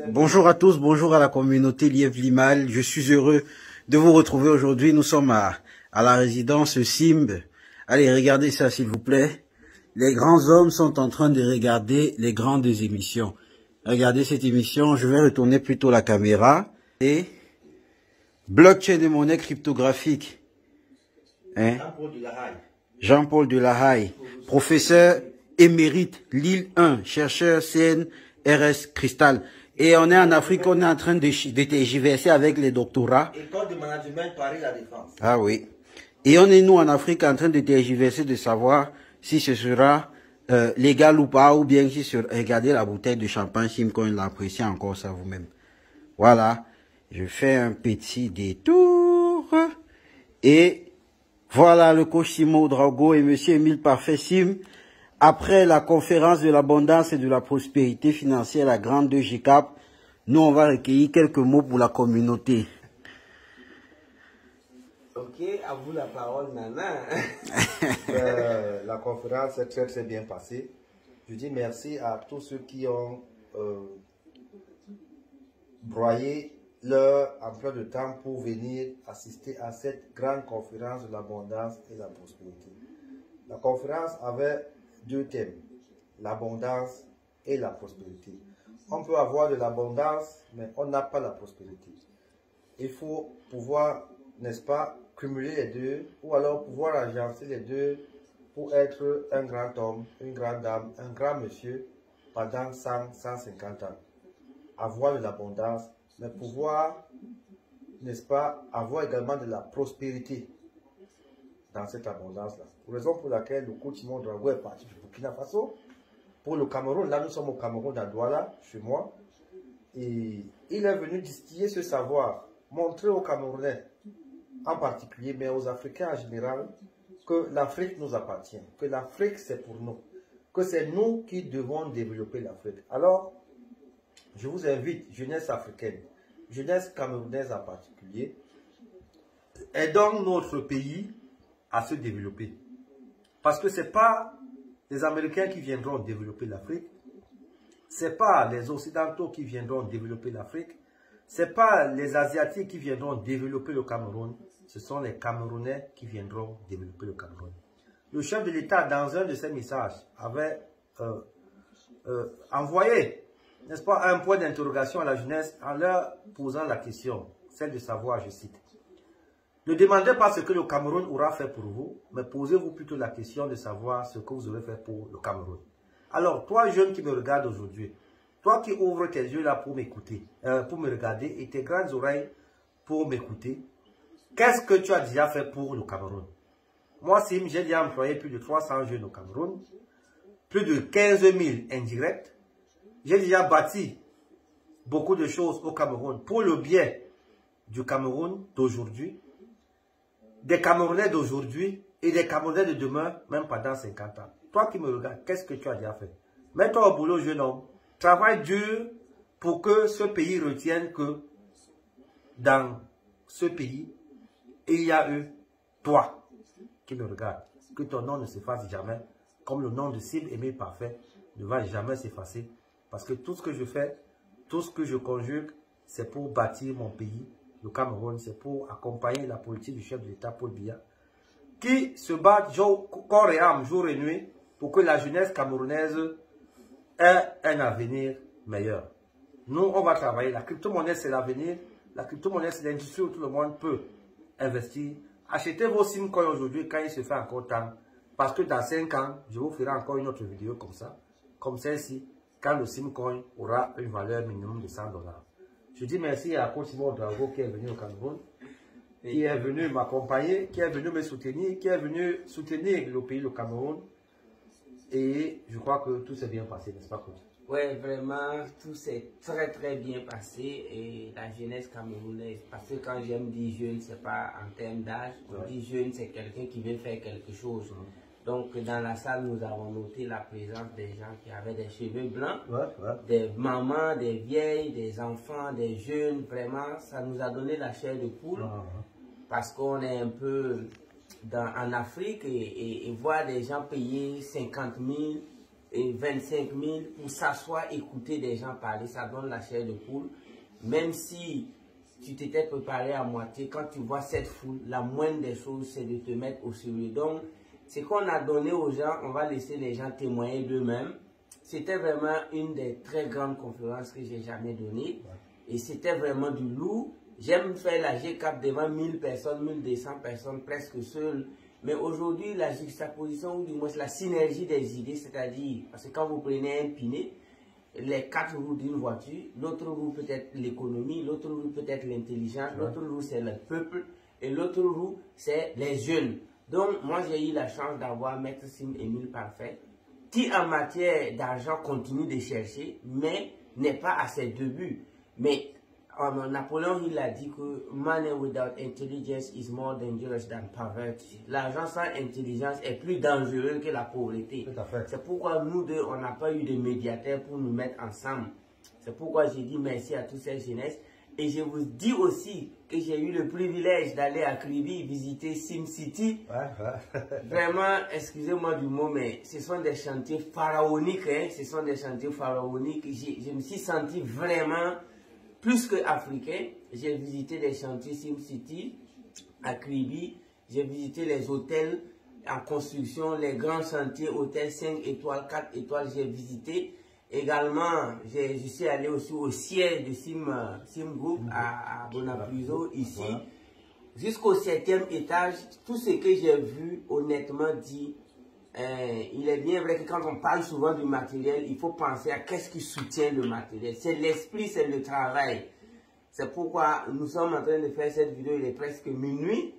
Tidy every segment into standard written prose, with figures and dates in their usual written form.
Bonjour à tous, bonjour à la communauté Lièvre Limal. Je suis heureux de vous retrouver aujourd'hui. Nous sommes à la résidence Simb. Allez, regardez ça s'il vous plaît. Les grands hommes sont en train de regarder les grandes émissions. Regardez cette émission, je vais retourner plutôt la caméra. Et blockchain et monnaie cryptographique. Hein? Jean-Paul Delahaye, professeur émérite, Lille 1, chercheur CNRS Cristal. Et on est en Afrique, on est en train de tergiverser avec les doctorats. École de management Paris La Défense. Ah oui. Et on est, nous, en Afrique, en train de tergiverser de savoir si ce sera légal ou pas, ou bien si regardez la bouteille de champagne, Simcoin l'apprécie encore ça vous-même. Voilà. Je fais un petit détour. Et voilà le coach Simon Drago et monsieur Émile Parfait Sim. Après la conférence de l'abondance et de la prospérité financière, la grande 2GCAP, nous, on va recueillir quelques mots pour la communauté. Ok, à vous la parole, Nana. La conférence est très très bien passée. Je dis merci à tous ceux qui ont broyé leur emploi de temps pour venir assister à cette grande conférence de l'abondance et de la prospérité. La conférence avait deux thèmes, l'abondance et la prospérité. On peut avoir de l'abondance, mais on n'a pas la prospérité. Il faut pouvoir, n'est-ce pas, cumuler les deux, ou alors pouvoir agencer les deux pour être un grand homme, une grande dame, un grand monsieur pendant 100, 150 ans. Avoir de l'abondance, mais pouvoir, n'est-ce pas, avoir également de la prospérité dans cette abondance-là. Raison pour laquelle le coach Simon Drago est parti du Burkina Faso. Pour le Cameroun, là nous sommes au Cameroun, à Douala, chez moi. Et il est venu distiller ce savoir, montrer aux Camerounais en particulier, mais aux Africains en général, que l'Afrique nous appartient, que l'Afrique c'est pour nous, que c'est nous qui devons développer l'Afrique. Alors, je vous invite, jeunesse africaine, jeunesse camerounaise en particulier, aidons notre pays à se développer. Parce que ce n'est pas les Américains qui viendront développer l'Afrique, ce n'est pas les Occidentaux qui viendront développer l'Afrique, ce n'est pas les Asiatiques qui viendront développer le Cameroun, ce sont les Camerounais qui viendront développer le Cameroun. Le chef de l'État, dans un de ses messages, avait envoyé, n'est-ce pas, un point d'interrogation à la jeunesse en leur posant la question, celle de savoir, je cite, ne demandez pas ce que le Cameroun aura fait pour vous, mais posez-vous plutôt la question de savoir ce que vous aurez fait pour le Cameroun. Alors, toi, jeune qui me regarde aujourd'hui, toi qui ouvres tes yeux là pour m'écouter, pour me regarder, et tes grandes oreilles pour m'écouter, qu'est-ce que tu as déjà fait pour le Cameroun? Moi, Sim, j'ai déjà employé plus de 300 jeunes au Cameroun, plus de 15 000 indirects. J'ai déjà bâti beaucoup de choses au Cameroun pour le bien du Cameroun d'aujourd'hui, des Camerounais d'aujourd'hui et des Camerounais de demain, même pendant 50 ans. Toi qui me regardes, qu'est-ce que tu as déjà fait? Mets-toi au boulot, jeune homme. Travaille dur pour que ce pays retienne que dans ce pays, il y a eu toi qui me regardes. Que ton nom ne s'efface jamais, comme le nom de Sim Aimé Parfait ne va jamais s'effacer. Parce que tout ce que je fais, tout ce que je conjugue, c'est pour bâtir mon pays. Le Cameroun, c'est pour accompagner la politique du chef de l'État, Paul Biya, qui se bat corps et âme, jour et nuit, pour que la jeunesse camerounaise ait un avenir meilleur. Nous, on va travailler. La crypto-monnaie, c'est l'avenir. La crypto-monnaie, c'est l'industrie où tout le monde peut investir. Achetez vos Simcoins aujourd'hui quand il se fait encore temps. Parce que dans 5 ans, je vous ferai encore une autre vidéo comme ça, comme celle-ci, quand le Simcoin aura une valeur minimum de $100. Je dis merci à coach Simon Drago qui est venu au Cameroun, qui est venu m'accompagner, qui est venu me soutenir, qui est venu soutenir le pays, le Cameroun. Et je crois que tout s'est bien passé, n'est-ce pas, coach? Oui, vraiment, tout s'est très très bien passé et la jeunesse camerounaise, parce que quand j'aime dire jeune, c'est pas en termes d'âge, on dit jeune, c'est quelqu'un qui veut faire quelque chose. Donc dans la salle, nous avons noté la présence des gens qui avaient des cheveux blancs, des mamans, des vieilles, des enfants, des jeunes, vraiment, ça nous a donné la chair de poule, parce qu'on est un peu en Afrique et voir des gens payer 50 000 et 25 000 pour s'asseoir, écouter des gens parler, ça donne la chair de poule. Même si tu t'étais préparé à moitié, quand tu vois cette foule, la moindre des choses, c'est de te mettre au sérieux. Donc, ce qu'on a donné aux gens, on va laisser les gens témoigner d'eux-mêmes. C'était vraiment une des très grandes conférences que j'ai jamais données. Et c'était vraiment du lourd. J'aime faire la G4 devant 1000 personnes, 1200 personnes, presque seul. Mais aujourd'hui, la juxtaposition, ou du moins la synergie des idées, c'est-à-dire, parce que quand vous prenez un piné, les 4 roues d'une voiture, l'autre roue peut-être l'économie, l'autre roue peut-être l'intelligence, l'autre roue c'est le peuple, et l'autre roue c'est les jeunes. Donc, moi j'ai eu la chance d'avoir Maître Sim Émile Parfait, qui en matière d'argent continue de chercher, mais n'est pas à ses débuts. Mais Napoléon, il a dit que money without intelligence is more dangerous than poverty. L'argent sans intelligence est plus dangereux que la pauvreté. C'est pourquoi nous deux, on n'a pas eu de médiateur pour nous mettre ensemble. C'est pourquoi j'ai dit merci à tous ces jeunesses. Et je vous dis aussi que j'ai eu le privilège d'aller à Kribi visiter SimCity. Vraiment, excusez-moi du mot, mais ce sont des chantiers pharaoniques. Hein? Ce sont des chantiers pharaoniques. Je me suis senti vraiment plus que africain. J'ai visité les chantiers SimCity à Kribi. J'ai visité les hôtels en construction, les grands chantiers, hôtels 5 étoiles, 4 étoiles, j'ai visité. Également, je suis allé aussi au siège de Sim Group à Bonapruso, ici. Jusqu'au 7e étage, tout ce que j'ai vu, honnêtement dit, il est bien vrai que quand on parle souvent du matériel, il faut penser à qu'est-ce qui soutient le matériel. C'est l'esprit, c'est le travail. C'est pourquoi nous sommes en train de faire cette vidéo, il est presque minuit.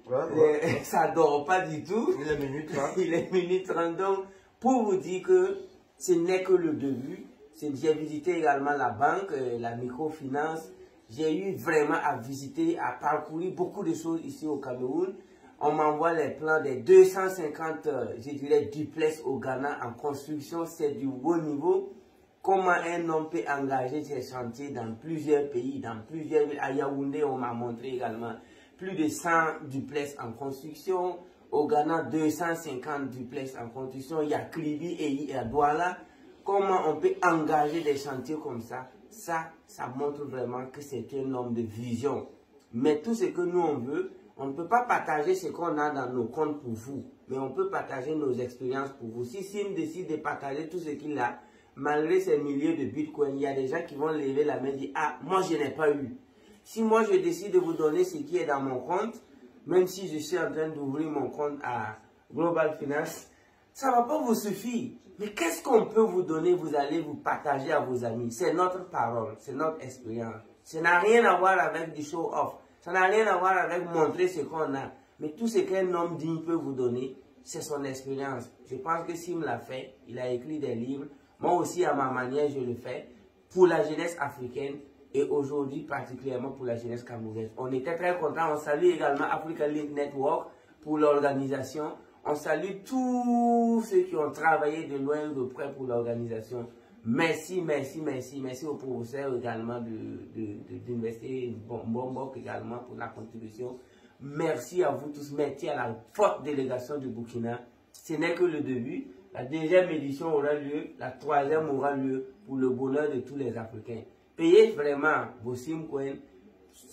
Ça ne dort pas du tout. Il est minuit 30. Il est minuit 30. Donc, pour vous dire que ce n'est que le début. J'ai visité également la banque, la microfinance. J'ai eu vraiment à visiter, à parcourir beaucoup de choses ici au Cameroun. On m'envoie les plans des 250, je dirais, duplex au Ghana en construction. C'est du haut niveau. Comment un homme peut engager ses chantiers dans plusieurs pays, dans plusieurs villes. À Yaoundé, on m'a montré également plus de 100 duplex en construction. Au Ghana, 250 duplex en construction. Il y a Kribi et il y a Douala. Comment on peut engager des chantiers comme ça, ça montre vraiment que c'est un homme de vision. Mais tout ce que nous on veut, on ne peut pas partager ce qu'on a dans nos comptes pour vous, mais on peut partager nos expériences pour vous. Si Sim décide de partager tout ce qu'il a, malgré ces milliers de bitcoins, il y a des gens qui vont lever la main et dire « Ah, moi je n'ai pas eu ». Si moi je décide de vous donner ce qui est dans mon compte, même si je suis en train d'ouvrir mon compte à Global Finance, ça ne va pas vous suffire. Mais qu'est-ce qu'on peut vous donner, vous allez vous partager à vos amis? C'est notre parole, c'est notre expérience. Ça n'a rien à voir avec du show-off. Ça n'a rien à voir avec montrer ce qu'on a. Mais tout ce qu'un homme digne peut vous donner, c'est son expérience. Je pense que Sim l'a fait. Il a écrit des livres. Moi aussi, à ma manière, je le fais. Pour la jeunesse africaine et aujourd'hui, particulièrement pour la jeunesse camerounaise. On était très contents. On salue également Africa Link Network pour l'organisation. On salue tous ceux qui ont travaillé de loin ou de près pour l'organisation. Merci, merci, merci. Merci au professeur également d'Université Bombok également pour la contribution. Merci à vous tous. Merci à la forte délégation du Burkina. Ce n'est que le début. La deuxième édition aura lieu. La troisième aura lieu pour le bonheur de tous les Africains. Payez vraiment vos simcoins.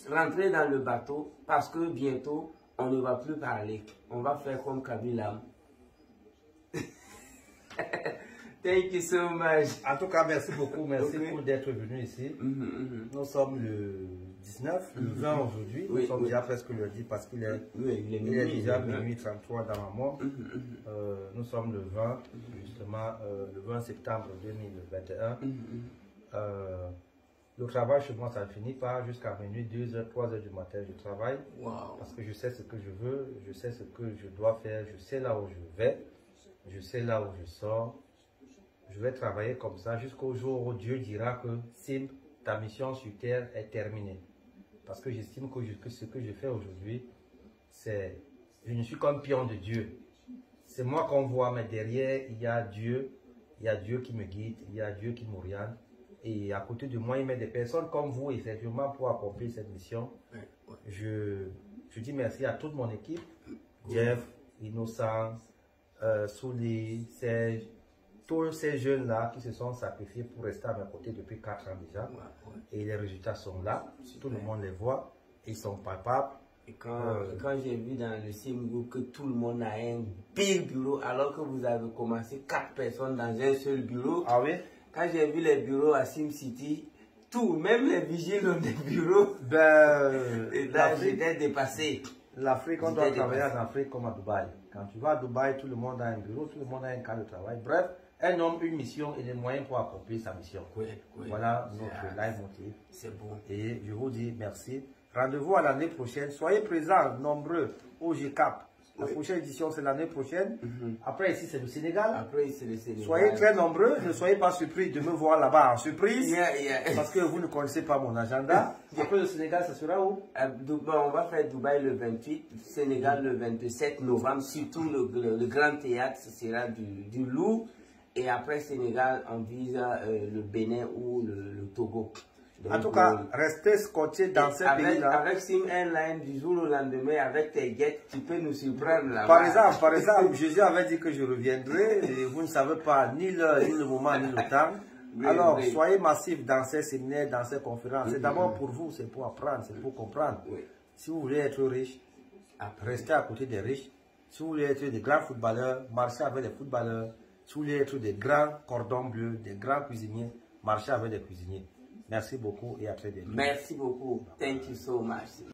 Rentrez dans le bateau parce que bientôt, on ne va plus parler. On va faire comme Kabila. Thank you so much. En tout cas, merci beaucoup. Merci pour d'être venu ici. Nous sommes le 19, le 20 aujourd'hui. Nous sommes déjà presque le 10 parce qu'il est, il est déjà minuit 33 dans ma montre. Nous sommes le 20, justement, le 20 septembre 2021. Le travail chez moi, ça ne finit pas jusqu'à minuit, 2h, 3h du matin, je travaille. Parce que je sais ce que je veux, je sais ce que je dois faire, je sais là où je vais, je sais là où je sors. Je vais travailler comme ça jusqu'au jour où Dieu dira que Sim, ta mission sur terre est terminée. Parce que j'estime que ce que je fais aujourd'hui, c'est, je ne suis qu'un pion de Dieu. C'est moi qu'on voit, mais derrière, il y a Dieu qui me guide, il y a Dieu qui m'oriente. Et à côté de moi, il met des personnes comme vous, effectivement, pour accomplir cette mission. Je dis merci à toute mon équipe, Jeff, Innocent, Souli, Serge, tous ces jeunes-là qui se sont sacrifiés pour rester à mes côtés depuis 4 ans déjà. Et les résultats sont là, tout le monde les voit, ils sont palpables. Et quand j'ai vu dans le Simgroup que tout le monde a un pire bureau, alors que vous avez commencé 4 personnes dans un seul bureau. Ah oui? Quand j'ai vu les bureaux à SimCity, tout, même les vigiles ont des bureaux. Et là, j'étais dépassé. L'Afrique, on doit travailler en Afrique comme à Dubaï. Quand tu vas à Dubaï, tout le monde a un bureau, tout le monde a un cadre de travail. Bref, un homme, une mission et des moyens pour accomplir sa mission. Voilà notre leitmotiv. C'est bon. Et je vous dis merci. Rendez-vous à l'année prochaine. Soyez présents, nombreux, au GCAP. La prochaine édition, c'est l'année prochaine. Après, ici, c'est le Sénégal. Après, c'est le Sénégal. Soyez très nombreux. Ne soyez pas surpris de me voir là-bas en surprise. Parce que vous ne connaissez pas mon agenda. Après le Sénégal, ça sera où? On va faire Dubaï le 28, Sénégal le 27 novembre. Surtout le grand théâtre, ce sera du Louvre. Et après Sénégal, on vise le Bénin ou le Togo. Donc, en tout cas, restez scotchés dans ces pays-là. Avec Sim Airline, du jour au lendemain, avec tes jets, tu peux nous surprendre là-bas. Par exemple, Jésus avait dit que je reviendrai et vous ne savez pas ni l'heure, ni le moment, ni le temps. Alors, soyez massifs dans ces séminaires, dans ces conférences. C'est d'abord pour vous, c'est pour apprendre, c'est pour comprendre. Si vous voulez être riche, restez à côté des riches. Si vous voulez être des grands footballeurs, marchez avec des footballeurs. Si vous voulez être des grands cordons bleus, des grands cuisiniers, marchez avec des cuisiniers. Merci beaucoup et à très bientôt. Merci beaucoup. Thank you so much.